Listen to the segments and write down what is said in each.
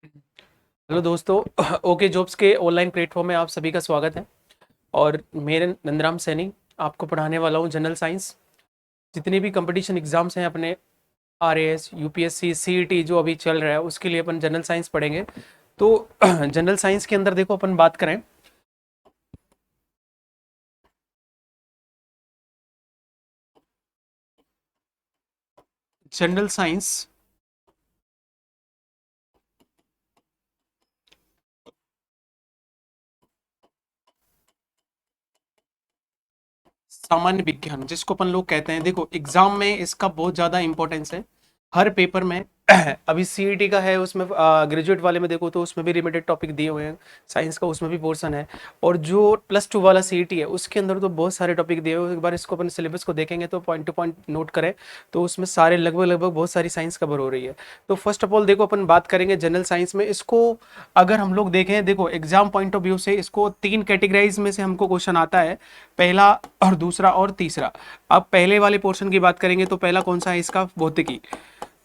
Hello दोस्तों। Okay jobs के online platform में आप सभी का स्वागत है। और मेरे नंदराम सैनी आपको पढ़ाने वाला हूँ जनरल साइंस। जितने भी कंपटीशन एग्जाम्स हैं अपने आरएएस यूपीएससी सीईटी जो अभी चल रहा है उसके लिए अपन जनरल साइंस पढ़ेंगे। तो जनरल साइंस के अंदर देखो अपन बात करें जनरल साइंस सामान्य विज्ञान जिसको अपन लोग कहते हैं, देखो एग्जाम में इसका बहुत ज़्यादा इंपॉर्टेंस है हर पेपर में। अभी सीईटी का है उसमें ग्रेजुएट वाले में देखो तो उसमें भी लिमिटेड टॉपिक दिए हुए हैं। साइंस का उसमें भी पोर्शन है। और जो +2 वाला सीईटी है उसके अंदर तो बहुत सारे टॉपिक दिए हुए हैं। एक बार इसको अपन सिलेबस को देखेंगे तो पॉइंट टू पॉइंट नोट करें तो उसमें सारे लगभग लगभग बहुत सारी साइंस कवर हो रही है। तो फर्स्ट ऑफ ऑल देखो अपन बात करेंगे जनरल साइंस में इसको। अगर हम लोग देखें, देखो एग्जाम पॉइंट ऑफ व्यू से इसको 3 कैटेगराइज में से हमको क्वेश्चन आता है, पहला और दूसरा और तीसरा। अब पहले वाले पोर्शन की बात करेंगे तो पहला कौन सा है इसका, भौतिकी।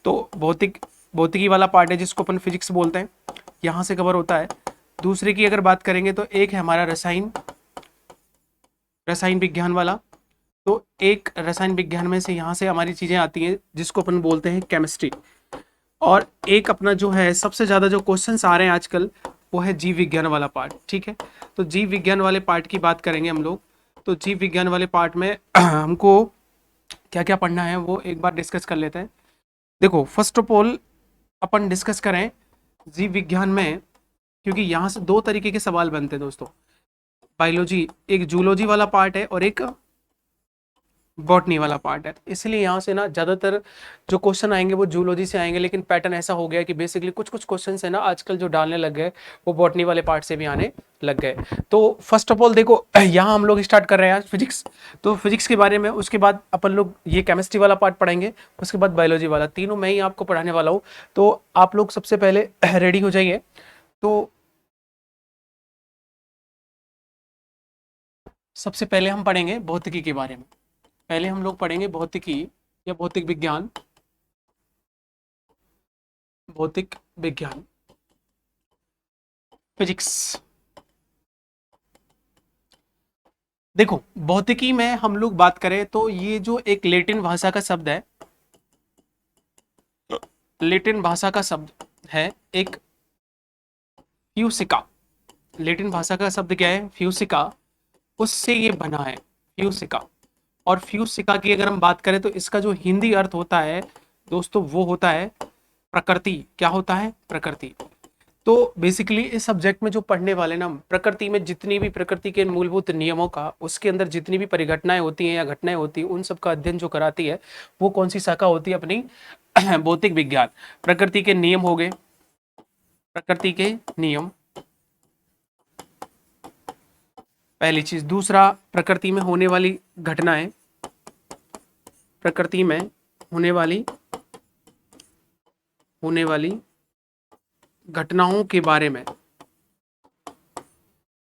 तो भौतिकी वाला पार्ट है जिसको अपन फिजिक्स बोलते हैं, यहाँ से कवर होता है। दूसरे की अगर बात करेंगे तो एक है हमारा रसायन रसायन विज्ञान वाला। तो एक रसायन विज्ञान में से यहाँ से हमारी चीजें आती हैं जिसको अपन बोलते हैं केमिस्ट्री। और एक अपना जो है सबसे ज्यादा जो क्वेश्चंस आ रहे हैं आजकल वो है जीव विज्ञान वाला पार्ट। ठीक है, तो जीव विज्ञान वाले पार्ट की बात करेंगे हम लोग। तो जीव विज्ञान वाले पार्ट में हमको क्या क्या पढ़ना है वो एक बार डिस्कस कर लेते हैं। देखो first of all upon discuss करें जीव विज्ञान में, क्योंकि यहाँ से दो तरीके के सवाल बनते हैं दोस्तों। बायोलॉजी एक जूलॉजी वाला पार्ट है और एक बॉटनी वाला पार्ट है। इसलिए यहाँ से ना ज्यादातर जो क्वेश्चन आएंगे वो जूलॉजी से आएंगे, लेकिन पैटर्न ऐसा हो गया कि बेसिकली कुछ कुछ क्वेश्चन है ना आजकल जो डालने लग गए वो बॉटनी वाले पार्ट से भी आने लग गए। तो फर्स्ट ऑफ ऑल देखो यहाँ हम लोग स्टार्ट कर रहे हैं आज फिजिक्स। तो फिजिक्स के बारे में उसके बाद अपन लोग ये केमिस्ट्री वाला पार्ट पढ़ेंगे, उसके बाद बायोलॉजी वाला, तीनों मैं ही आपको पढ़ाने वाला हूँ। तो आप लोग सबसे पहले रेडी हो जाइए। तो सबसे पहले हम पढ़ेंगे भौतिकी के बारे में। पहले हम लोग पढ़ेंगे भौतिकी या भौतिक विज्ञान। भौतिक विज्ञान फिजिक्स। देखो भौतिकी में हम लोग बात करें तो ये जो एक लेटिन भाषा का शब्द है, लेटिन भाषा का शब्द है एक फ्यूसिका। लेटिन भाषा का शब्द क्या है, फ्यूसिका। उससे ये बना है फ्यूसिका। और फ्यूसिका की अगर हम बात करें तो इसका जो हिंदी अर्थ होता है दोस्तों वो होता है प्रकृति। क्या होता है, प्रकृति। तो बेसिकली इस सब्जेक्ट में जो पढ़ने वाले ना, प्रकृति में जितनी भी प्रकृति के मूलभूत नियमों का, उसके अंदर जितनी भी परिघटनाएं होती हैं या घटनाएं होती हैं उन सब का अध्ययन जो कराती है वो कौन सी शाखा होती है अपनी भौतिक विज्ञान। प्रकृति के नियम हो गए, प्रकृति के नियम पहली चीज। दूसरा प्रकृति में होने वाली घटनाएं, प्रकृति में होने वाली घटनाओं के बारे में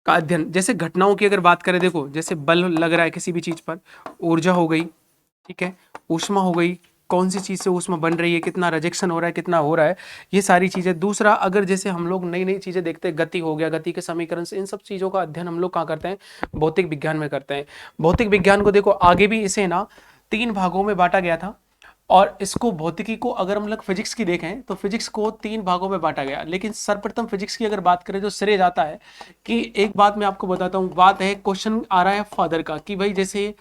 का अध्ययन। जैसे घटनाओं की अगर बात करें, देखो जैसे बल लग रहा है किसी भी चीज पर, ऊर्जा हो गई, ठीक है, ऊष्मा हो गई, कौन सी चीज से ऊष्मा बन रही है, कितना रिजेक्शन हो रहा है, कितना हो रहा है, ये सारी चीजें। दूसरा अगर जैसे हम लोग नई नई चीजें देखते हैं, गति हो गया, गति के समीकरण से, इन सब चीजों का अध्ययन हम लोग कहाँ करते हैं, भौतिक विज्ञान में करते हैं। भौतिक विज्ञान को देखो आगे भी इसे ना 3 भागों में बांटा गया था। और इसको भौतिकी को अगर हम लोग फिजिक्स की देखें तो फिजिक्स को 3 भागों में बांटा गया, लेकिन सर्वप्रथम फिजिक्स की अगर बात करें तो श्रेय जाता है कि एक बात मैं आपको बताता हूँ। बात है, क्वेश्चन आ रहा है फादर का कि भाई जैसे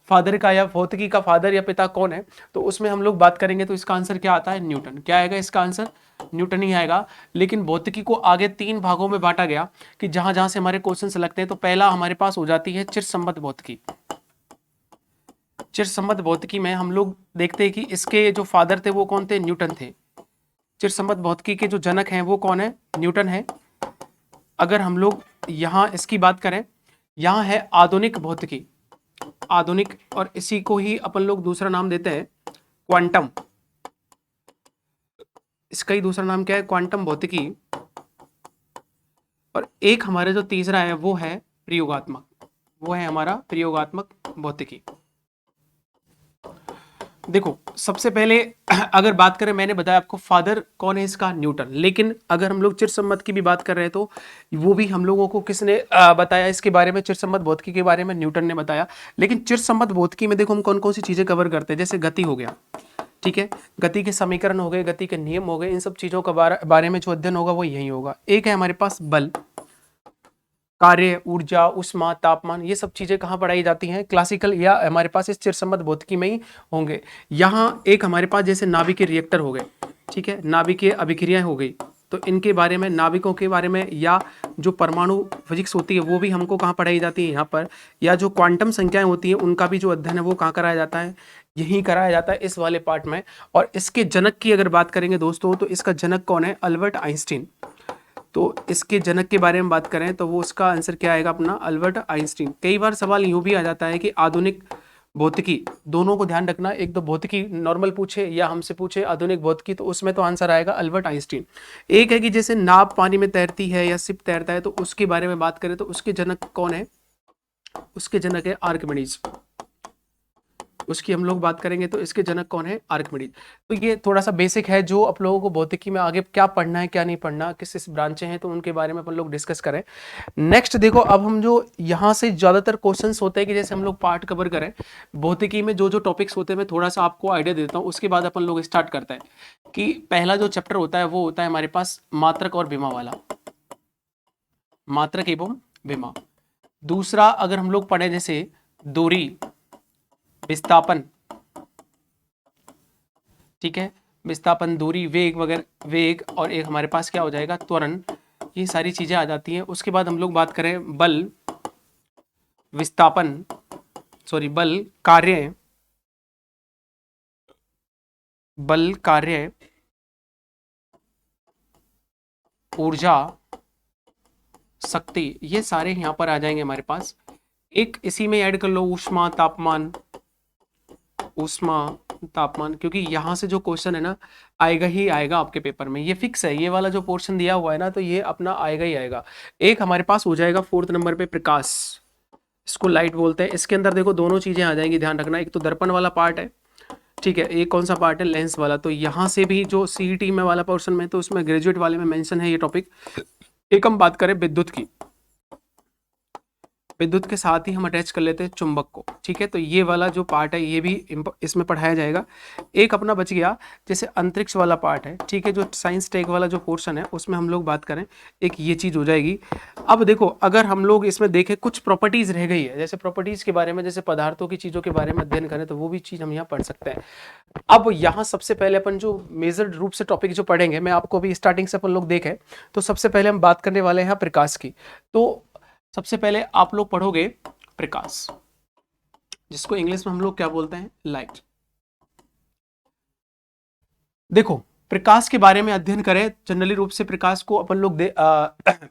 फादर का या भौतिकी का फादर या पिता कौन है, तो उसमें हम लोग बात करेंगे तो इसका आंसर क्या आता है, न्यूटन। क्या आएगा इसका आंसर, न्यूटन ही आएगा। लेकिन भौतिकी को आगे 3 भागों में बांटा गया कि जहां जहां से हमारे क्वेश्चन लगते हैं। तो पहला हमारे पास हो जाती है चिरसम्मत भौतिकी। चिरसम्मत भौतिकी में हम लोग देखते हैं कि इसके जो फादर थे वो कौन थे, न्यूटन थे। चिरसम्मत भौतिकी के जो जनक हैं वो कौन है, न्यूटन है। अगर हम लोग यहाँ इसकी बात करें, यहाँ है आधुनिक भौतिकी, आधुनिक, और इसी को ही अपन लोग दूसरा नाम देते हैं क्वांटम। इसका ही दूसरा नाम क्या है, क्वांटम भौतिकी। और एक हमारे जो तीसरा है वो है प्रयोगात्मक, वो है हमारा प्रयोगात्मक भौतिकी। देखो सबसे पहले अगर बात करें, मैंने बताया आपको फादर कौन है इसका, न्यूटन। लेकिन अगर हम लोग चिरसम्मत की भी बात कर रहे हैं तो वो भी हम लोगों को किसने बताया इसके बारे में, चिरसम्मत भौतिकी के बारे में न्यूटन ने बताया। लेकिन चिरसम्मत भौतिकी में देखो हम कौन कौन सी चीजें कवर करते हैं, जैसे गति हो गया, ठीक है, गति के समीकरण हो गए, गति के नियम हो गए, इन सब चीजों का बारे में जो अध्ययन होगा वो यही होगा। एक है हमारे पास बल, कार्य, ऊर्जा, उष्मा, तापमान, ये सब चीजें कहाँ पढ़ाई जाती हैं, क्लासिकल या हमारे पास इस चिरसम्मत भौतिकी में ही होंगे। यहाँ एक हमारे पास जैसे नाभिकीय रिएक्टर हो गए, ठीक है, नाभिकीय अभिक्रियाएं हो गई, तो इनके बारे में, नाभिकों के बारे में, या जो परमाणु फिजिक्स होती है वो भी हमको कहाँ पढ़ाई जाती है, यहाँ पर। या जो क्वांटम संख्याएं होती हैं उनका भी जो अध्ययन है वो कहाँ कराया जाता है, यही कराया जाता है इस वाले पार्ट में। और इसके जनक की अगर बात करेंगे दोस्तों, तो इसका जनक कौन है, अल्बर्ट आइंस्टीन। तो इसके जनक के बारे में बात करें तो वो उसका आंसर क्या आएगा अपना, अल्बर्ट आइंस्टीन। कई बार सवाल यूं भी आ जाता है कि आधुनिक भौतिकी, दोनों को ध्यान रखना, एक तो भौतिकी नॉर्मल पूछे या हमसे पूछे आधुनिक भौतिकी, तो उसमें तो आंसर आएगा अल्बर्ट आइंस्टीन। एक है कि जैसे नाव पानी में तैरती है या शिप तैरता है, तो उसके बारे में बात करें तो उसके जनक कौन है, उसके जनक है आर्किमिडीज। उसकी हम लोग बात करेंगे तो इसके जनक कौन है, आर्किमिडीज। तो ये थोड़ा सा बेसिक है जो आप लोगों को भौतिकी में आगे क्या पढ़ना है क्या नहीं पढ़ना, किस किस ब्रांचें हैं, तो उनके बारे में अपन लोग डिस्कस करें। नेक्स्ट देखो, अब हम जो यहाँ से ज्यादातर क्वेश्चंस होते हैं कि जैसे हम लोग पार्ट कवर करें भौतिकी में, जो जो टॉपिक्स होते हैं मैं थोड़ा सा आपको आइडिया देता हूँ, उसके बाद अपन लोग स्टार्ट करते हैं। कि पहला जो चैप्टर होता है वो होता है हमारे पास मात्रक और विमा वाला, मात्रक एवं विमा। दूसरा अगर हम लोग पढ़े जैसे दूरी, विस्थापन, ठीक है, विस्थापन, दूरी, वेग वगैरह, वेग, और एक हमारे पास क्या हो जाएगा, त्वरण, ये सारी चीजें आ जाती हैं। उसके बाद हम लोग बात करें बल, विस्थापन, सॉरी बल, कार्य, बल, कार्य, ऊर्जा, शक्ति, ये सारे यहाँ पर आ जाएंगे हमारे पास। एक इसी में ऐड कर लो ऊष्मा, तापमान, ऊष्मा, तापमान, क्योंकि यहां से जो क्वेश्चन है ना आएगा ही आएगा आपके पेपर में, ये फिक्स है, ये वाला जो पोर्शन दिया हुआ है ना तो ये अपना आएगा ही आएगा। एक हमारे पास हो जाएगा 4th नंबर पे प्रकाश, इसको लाइट बोलते हैं। इसके अंदर देखो दोनों चीजें आ जाएंगी, ध्यान रखना, एक तो दर्पण वाला पार्ट है, ठीक है, एक कौन सा पार्ट है, लेंस वाला। तो यहाँ से भी जो सीईटी में वाला पोर्शन में, तो उसमें ग्रेजुएट वाले में मेंशन है ये टॉपिक। एक हम बात करें विद्युत की, विद्युत के साथ ही हम अटैच कर लेते हैं चुंबक को, ठीक है, तो ये वाला जो पार्ट है ये भी इसमें पढ़ाया जाएगा। एक अपना बच गया जैसे अंतरिक्ष वाला पार्ट है, ठीक है, जो साइंस टेक वाला जो पोर्शन है उसमें हम लोग बात करें, एक ये चीज हो जाएगी। अब देखो अगर हम लोग इसमें देखें कुछ प्रॉपर्टीज रह गई है, जैसे प्रॉपर्टीज के बारे में, जैसे पदार्थों की चीजों के बारे में अध्ययन करें तो वो भी चीज हम यहाँ पढ़ सकते हैं। अब यहाँ सबसे पहले अपन जो मेजर रूप से टॉपिक जो पढ़ेंगे, मैं आपको अभी स्टार्टिंग से अपन लोग देखें, तो सबसे पहले हम बात करने वाले हैं प्रकाश की। तो सबसे पहले आप लोग पढ़ोगे प्रकाश, जिसको इंग्लिश में हम लोग क्या बोलते हैं, लाइट। देखो प्रकाश के बारे में अध्ययन करें, जनरली रूप से प्रकाश को अपन लोग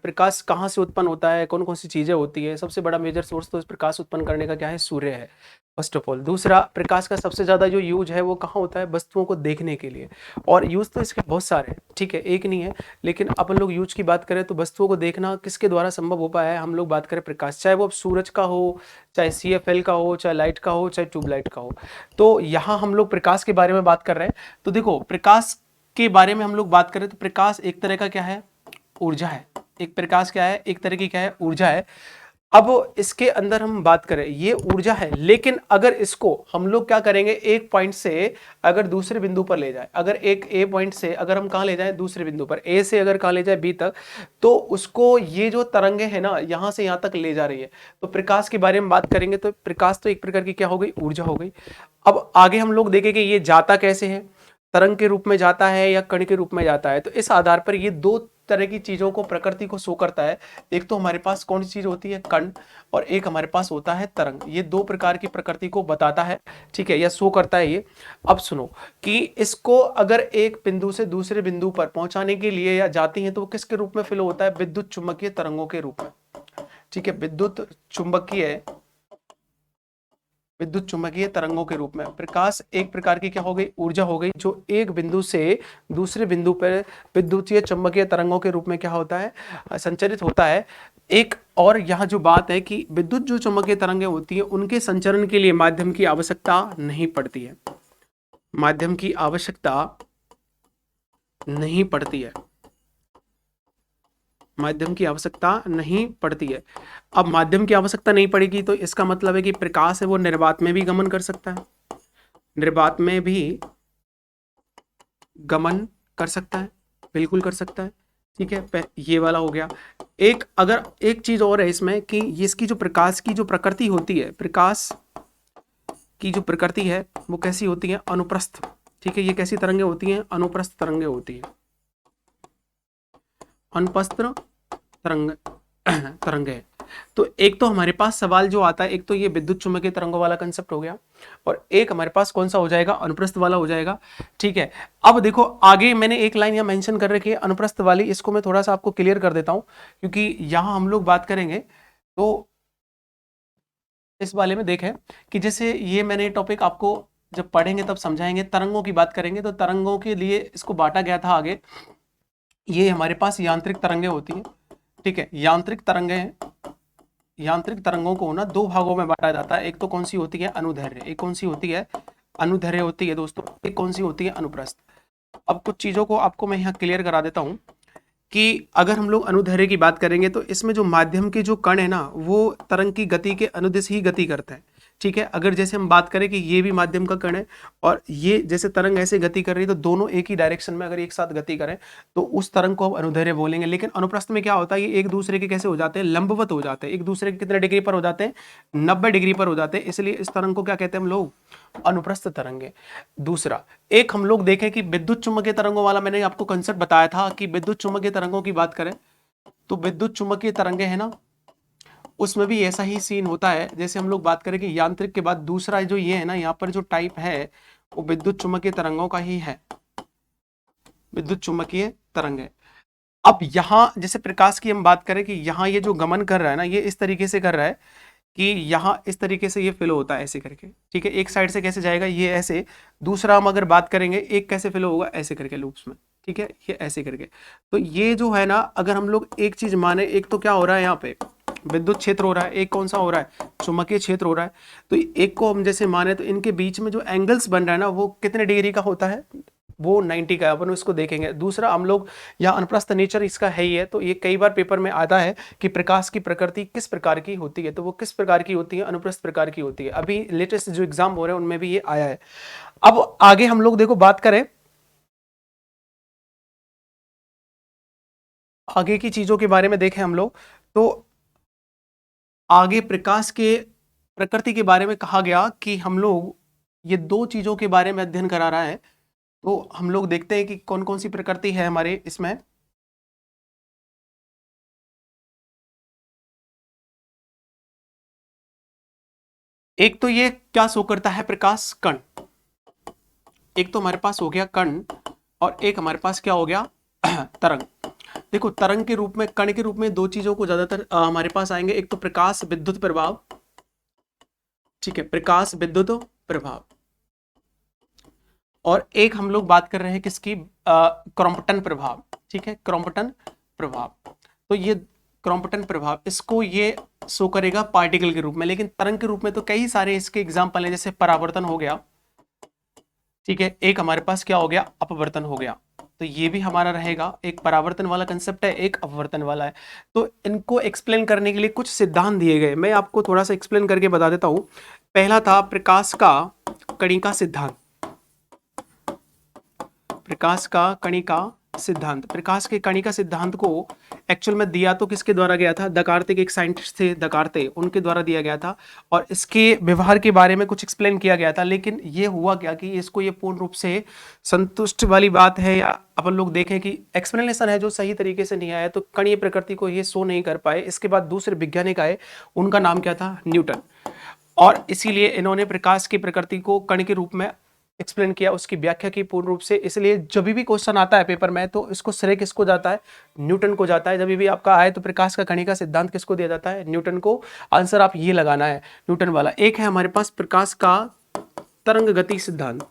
प्रकाश कहाँ से उत्पन्न होता है, कौन कौन सी चीजें होती है। सबसे बड़ा मेजर सोर्स तो इस प्रकाश उत्पन्न करने का क्या है, सूर्य है फर्स्ट ऑफ ऑल। दूसरा, प्रकाश का सबसे ज्यादा जो यूज है वो कहाँ होता है, वस्तुओं को देखने के लिए। और यूज तो इसके बहुत सारे हैं, ठीक है, एक नहीं है, लेकिन अपन लोग यूज की बात करें तो वस्तुओं को देखना किसके द्वारा संभव हो पाया है, हम लोग बात करें प्रकाश, चाहे वो अब सूरज का हो, चाहे CFL का हो, चाहे लाइट का हो, चाहे ट्यूबलाइट का हो। तो यहाँ हम लोग प्रकाश के बारे में बात कर रहे हैं। तो देखो प्रकाश के बारे में हम लोग बात करें तो प्रकाश एक तरह का क्या है, ऊर्जा है। एक प्रकाश क्या है, एक तरह की क्या है, ऊर्जा है। अब इसके अंदर हम बात करें, ये ऊर्जा है, लेकिन अगर इसको हम लोग क्या करेंगे, एक पॉइंट से अगर दूसरे बिंदु पर ले जाए, अगर एक ए पॉइंट से अगर हम कहाँ ले जाएं, दूसरे बिंदु पर, ए से अगर कहाँ ले जाए, बी तक, तो उसको ये जो तरंगे हैं ना यहाँ से यहाँ तक ले जा रही है। तो प्रकाश के बारे में बात करेंगे तो प्रकाश तो एक प्रकार की क्या हो गई, ऊर्जा हो गई। अब आगे हम लोग देखेंगे ये जाता कैसे है, तरंग के रूप में जाता है या कण के रूप में जाता है। तो इस आधार पर ये दो तरह की चीजों को प्रकृति को शो करता है। एक तो हमारे पास कौन सी चीज होती है, कण, और एक हमारे पास होता है तरंग। ये दो प्रकार की प्रकृति को बताता है, ठीक है, या शो करता है ये। अब सुनो कि इसको अगर एक बिंदु से दूसरे बिंदु पर पहुंचाने के लिए या जाती है तो वो किसके रूप में फ्लो होता है, विद्युत चुंबकीय तरंगों के रूप में, ठीक है, विद्युत चुंबकीय तरंगों के रूप में। प्रकाश एक प्रकार की क्या हो गई, ऊर्जा हो गई, जो एक बिंदु से दूसरे बिंदु पर विद्युतीय चुंबकीय तरंगों के रूप में क्या होता है, संचरित होता है। एक और यहाँ जो बात है कि विद्युत जो चुंबकीय तरंगें होती है उनके संचरण के लिए माध्यम की आवश्यकता नहीं पड़ती है। माध्यम की आवश्यकता नहीं पड़ती है, माध्यम की आवश्यकता नहीं पड़ती है। अब माध्यम की आवश्यकता नहीं पड़ेगी तो इसका मतलब है कि प्रकाश है वो निर्वात में भी गमन कर सकता है, निर्वात में भी गमन कर सकता है, बिल्कुल कर सकता है। ठीक है, ये वाला हो गया। एक अगर एक चीज और है इसमें कि इसकी जो प्रकाश की जो प्रकृति होती है, प्रकाश की जो प्रकृति है वो कैसी होती है, अनुप्रस्थ। ठीक है, ये कैसी तरंगे होती हैं, अनुप्रस्थ तरंगे होती है, अनुप्रस्थ तरंग तरंगे है। तो एक तो हमारे पास सवाल जो आता है, एक तो ये विद्युत चुम्बकीय तरंगों वाला कंसेप्ट हो गया, और एक हमारे पास कौन सा हो जाएगा, अनुप्रस्थ वाला हो जाएगा। ठीक है, अब देखो आगे मैंने एक लाइन यहाँ मेंशन कर रखी है अनुप्रस्थ वाली, इसको मैं थोड़ा सा आपको क्लियर कर देता हूँ, क्योंकि यहाँ हम लोग बात करेंगे तो इस वाले में देखें कि जैसे ये मैंने टॉपिक आपको जब पढ़ेंगे तब समझाएंगे, तरंगों की बात करेंगे तो तरंगों के लिए इसको बांटा गया था आगे। ये हमारे पास यांत्रिक तरंगे होती हैं। ठीक है, यांत्रिक तरंगे, यांत्रिक तरंगों को ना दो भागों में बांटा जाता है। एक तो कौन सी होती है, अनुदैर्ध्य, एक कौन सी होती है, अनुदैर्ध्य होती है दोस्तों, एक कौन सी होती है, अनुप्रस्थ। अब कुछ चीजों को आपको मैं यहाँ क्लियर करा देता हूँ कि अगर हम लोग अनुदैर्ध्य की बात करेंगे तो इसमें जो माध्यम के जो कण है ना वो तरंग की गति के अनुदिश ही गति करता है। ठीक है, अगर जैसे हम बात करें कि ये भी माध्यम का कण है और ये जैसे तरंग ऐसे गति कर रही है तो दोनों एक ही डायरेक्शन में अगर एक साथ गति करें तो उस तरंग को हम अनुदैर्ध्य बोलेंगे। लेकिन अनुप्रस्थ में क्या होता है, ये एक दूसरे के कैसे हो जाते हैं, लंबवत हो जाते हैं, एक दूसरे के कितने डिग्री पर हो जाते हैं, 90 डिग्री पर हो जाते हैं, इसलिए इस तरंग को क्या कहते हैं हम लोग, अनुप्रस्थ तरंगे। दूसरा एक हम लोग देखें कि विद्युत चुम्बकीय तरंगों वाला मैंने आपको कंसेप्ट बताया था कि विद्युत चुम्बकीय तरंगों की बात करें तो विद्युत चुम्बकीय तरंगे है ना, उसमें भी ऐसा ही सीन होता है। जैसे हम लोग बात करें कि यांत्रिक के बाद दूसरा जो ये है ना, यहाँ पर जो टाइप है वो विद्युत चुम्बकीय तरंगों का ही है, विद्युत चुम्बकीय तरंग है। अब यहाँ जैसे प्रकाश की हम बात करें कि यहाँ ये जो गमन कर रहा है ना, ये इस तरीके से कर रहा है कि यहाँ इस तरीके से ये फ्लो होता है ऐसे करके। ठीक है, एक साइड से कैसे जाएगा, ये ऐसे। दूसरा हम अगर बात करेंगे एक कैसे फ्लो होगा, ऐसे करके लूप्स में। ठीक है, ये ऐसे करके। तो ये जो है ना, अगर हम लोग एक चीज माने, एक तो क्या हो रहा है यहाँ पे विद्युत क्षेत्र हो रहा है, एक कौन सा हो रहा है, चुंबकीय क्षेत्र हो रहा है। तो एक को हम जैसे माने तो इनके बीच में जो एंगल्स बन रहा है ना वो कितने डिग्री का होता है, वो 90 का है। अपन उसको देखेंगे। दूसरा हम लोग यहाँ अनुप्रस्थ नेचर इसका है ही है, तो ये कई बार पेपर में आता है कि प्रकाश की प्रकृति किस प्रकार की होती है, तो वो किस प्रकार की होती है, अनुप्रस्थ प्रकार की होती है। अभी लेटेस्ट जो एग्जाम हो रहे हैं उनमें भी ये आया है। अब आगे हम लोग देखो बात करें आगे की चीजों के बारे में, देखें हम लोग तो आगे प्रकाश के प्रकृति के बारे में कहा गया कि हम लोग ये दो चीजों के बारे में अध्ययन करा रहा है। तो हम लोग देखते हैं कि कौन कौन सी प्रकृति है हमारे इसमें। एक तो ये क्या शो करता है, प्रकाश कण। एक तो हमारे पास हो गया कण और एक हमारे पास क्या हो गया तरंग। देखो तरंग के रूप में, कण के रूप में दो चीजों को ज्यादातर हमारे पास आएंगे। एक तो प्रकाश विद्युत प्रभाव, ठीक है, प्रकाश विद्युत प्रभाव, और एक हम लोग बात कर रहे हैं किसकी, क्रॉम्पटन प्रभाव। ठीक है, क्रॉम्पटन प्रभाव। तो ये क्रॉम्पटन प्रभाव, इसको ये शो करेगा पार्टिकल के रूप में। लेकिन तरंग के रूप में तो कई सारे इसके एग्जाम्पल हैं, जैसे परावर्तन हो गया। ठीक है, एक हमारे पास क्या हो गया, अपवर्तन हो गया। तो ये भी हमारा रहेगा, एक परावर्तन वाला कंसेप्ट है, एक अपवर्तन वाला है। तो इनको एक्सप्लेन करने के लिए कुछ सिद्धांत दिए गए, मैं आपको थोड़ा सा एक्सप्लेन करके बता देता हूं। पहला था प्रकाश का कणिका सिद्धांत, प्रकाश का कणिका सिद्धांत। प्रकाश के कणिका सिद्धांत को एक्चुअल में दिया तो किसके द्वारा गया था, दकार्ते के एक साइंटिस्ट थे, दकार्ते, उनके द्वारा दिया गया था। और इसके व्यवहार के बारे में कुछ एक्सप्लेन किया गया था। लेकिन ये हुआ क्या कि इसको ये पूर्ण रूप से संतुष्ट वाली बात है, या अपन लोग देखें कि एक्सप्लेनेशन है जो सही तरीके से नहीं आया, तो कणीय प्रकृति को ये शो नहीं कर पाए। इसके बाद दूसरे वैज्ञानिक आए, उनका नाम क्या था, न्यूटन। और इसीलिए इन्होंने प्रकाश की प्रकृति को कण के रूप में एक्सप्लेन किया, उसकी व्याख्या की पूर्ण रूप से। इसलिए जब भी क्वेश्चन आता है पेपर में तो इसको श्रेय किसको जाता है, न्यूटन को जाता है। जब भी आपका आए तो प्रकाश का कणिका सिद्धांत किसको दिया जाता है, न्यूटन को। आंसर आप ये लगाना है, न्यूटन वाला। एक है हमारे पास प्रकाश का तरंग गति सिद्धांत,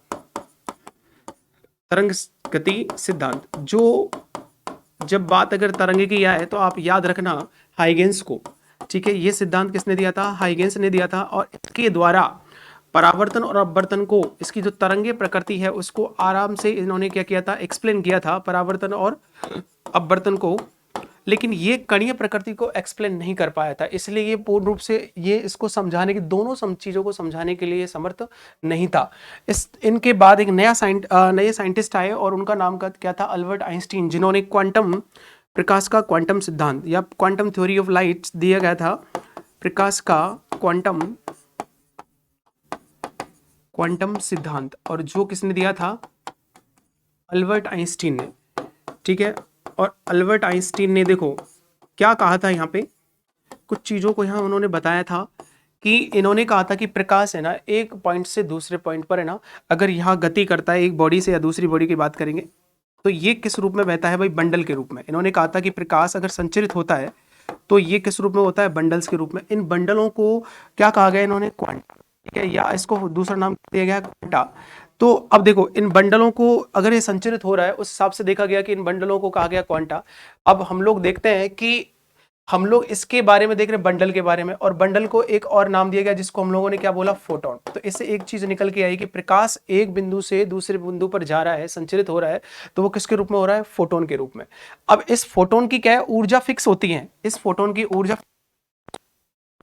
तरंग गति सिद्धांत, जो जब बात अगर तरंग की आए तो आप याद रखना हाइगेंस को। ठीक है, ये सिद्धांत किसने दिया था, हाइगेंस ने दिया था। और इसके द्वारा परावर्तन और अपवर्तन को, इसकी जो तरंगे प्रकृति है उसको आराम से इन्होंने क्या किया था, एक्सप्लेन किया था परावर्तन और अपवर्तन को, लेकिन ये कणीय प्रकृति को एक्सप्लेन नहीं कर पाया था, इसलिए ये पूर्ण रूप से ये इसको समझाने की, दोनों चीजों को समझाने के लिए समर्थ नहीं था। इनके बाद एक नए साइंटिस्ट आए और उनका नाम क्या था, अल्बर्ट आइंस्टीन, जिन्होंने क्वांटम, प्रकाश का क्वांटम सिद्धांत या क्वांटम थ्योरी ऑफ लाइट दिया गया था, प्रकाश का क्वांटम सिद्धांत, और जो किसने दिया था, अल्बर्ट आइंस्टीन ने। ठीक है, और अल्बर्ट आइंस्टीन ने देखो क्या कहा था, यहाँ पे कुछ चीजों को यहाँ उन्होंने बताया था कि इन्होंने कहा था कि प्रकाश है ना, एक पॉइंट से दूसरे पॉइंट पर है ना, अगर यहाँ गति करता है एक बॉडी से या दूसरी बॉडी की बात करेंगे, तो ये किस रूप में बहता है भाई, बंडल के रूप में। इन्होंने कहा था कि प्रकाश अगर संचरित होता है तो ये किस रूप में होता है, बंडल्स के रूप में। इन बंडलों को क्या कहा गया इन्होंने, क्वांटा, ठीक है, या इसको दूसरा नाम दिया गया क्वांटा। तो अब देखो इन बंडलों को अगर ये संचरित हो रहा है, उस हिसाब से देखा गया कि इन बंडलों को कहा गया क्वांटा। अब हम लोग देखते हैं कि हम लोग इसके बारे में देख रहे हैं, बंडल के बारे में, और बंडल को एक और नाम दिया गया जिसको हम लोगों ने क्या बोला, फोटोन। तो इससे एक चीज निकल के आई कि प्रकाश एक बिंदु से दूसरे बिंदु पर जा रहा है, संचरित हो रहा है, तो वो किसके रूप में हो रहा है, फोटोन के रूप में। अब इस फोटोन की क्या है, ऊर्जा फिक्स होती है, इस फोटोन की ऊर्जा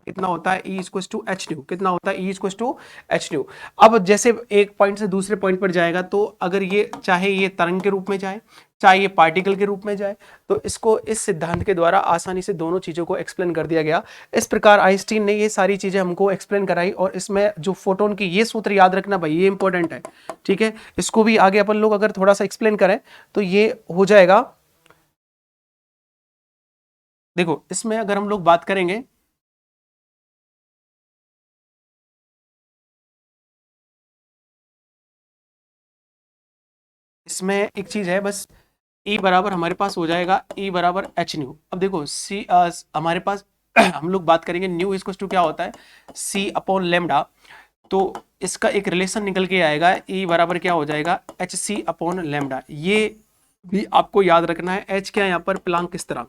कितना होता है, E equals to h nu, कितना होता है, E equals to h nu. अब जैसे एक पॉइंट से दूसरे पॉइंट पर जाएगा, तो अगर ये चाहे ये तरंग के रूप में जाए, चाहे ये पार्टिकल के रूप में जाए, तो इसको इस सिद्धांत के द्वारा आसानी से दोनों चीजों को एक्सप्लेन कर दिया गया। इस प्रकार आइंस्टीन ने ये सारी चीजें हमको एक्सप्लेन कराई, और इसमें जो फोटोन की ये सूत्र याद रखना भाई, ये इंपॉर्टेंट है। ठीक है, इसको भी आगे अपन लोग अगर थोड़ा सा एक्सप्लेन करें तो ये हो जाएगा। देखो इसमें अगर हम लोग बात करेंगे, इसमें एक चीज है बस, E बराबर हमारे पास हो जाएगा E बराबर एच न्यू। अब देखो सी हमारे पास हम लोग बात करेंगे न्यू इक्वल टू क्या होता है, C अपॉन लेमडा। तो इसका एक रिलेशन निकल के आएगा, E बराबर क्या हो जाएगा, एच सी अपॉन लेमडा। ये भी आपको याद रखना है। H क्या है यहाँ पर, प्लांक स्थिरांक,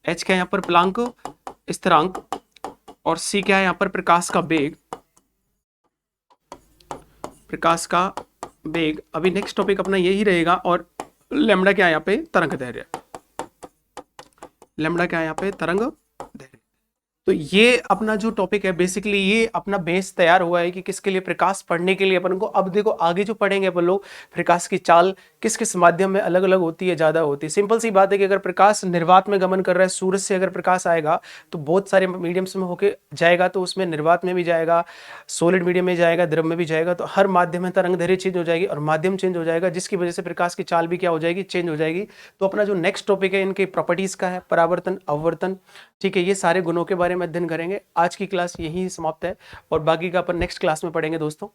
H क्या है यहाँ पर, प्लांक स्थिरांक, और C क्या है यहाँ पर, प्रकाश का वेग, प्रकाश का वेग। अभी नेक्स्ट टॉपिक अपना यही रहेगा। और लेमडा क्या है यहाँ पे, तरंग दैर्घ्य, लेमडा क्या है यहाँ पे, तरंग दैर्घ्य। तो ये अपना जो टॉपिक है बेसिकली ये अपना बेस तैयार हुआ है कि किसके लिए, प्रकाश पढ़ने के लिए अपन को। अब देखो आगे जो पढ़ेंगे अपन लोग, प्रकाश की चाल किस किस माध्यम में अलग अलग होती है, ज्यादा होती है। सिंपल सी बात है कि अगर प्रकाश निर्वात में गमन कर रहा है, सूरज से अगर प्रकाश आएगा तो बहुत सारे मीडियम्स में होके जाएगा, तो उसमें निर्वात में भी जाएगा, सॉलिड मीडियम में जाएगा, द्रव में भी जाएगा, तो हर माध्यम में तरंग दैर्घ्य चेंज हो जाएगी और माध्यम चेंज हो जाएगा, जिसकी वजह से प्रकाश की चाल भी क्या हो जाएगी, चेंज हो जाएगी। तो अपना जो नेक्स्ट टॉपिक है इनके प्रॉपर्टीज का है, परावर्तन, अपवर्तन। ठीक है, ये सारे गुणों के बारे में अध्ययन करेंगे। आज की क्लास यही समाप्त है और बाकी का अपन नेक्स्ट क्लास में पढ़ेंगे दोस्तों।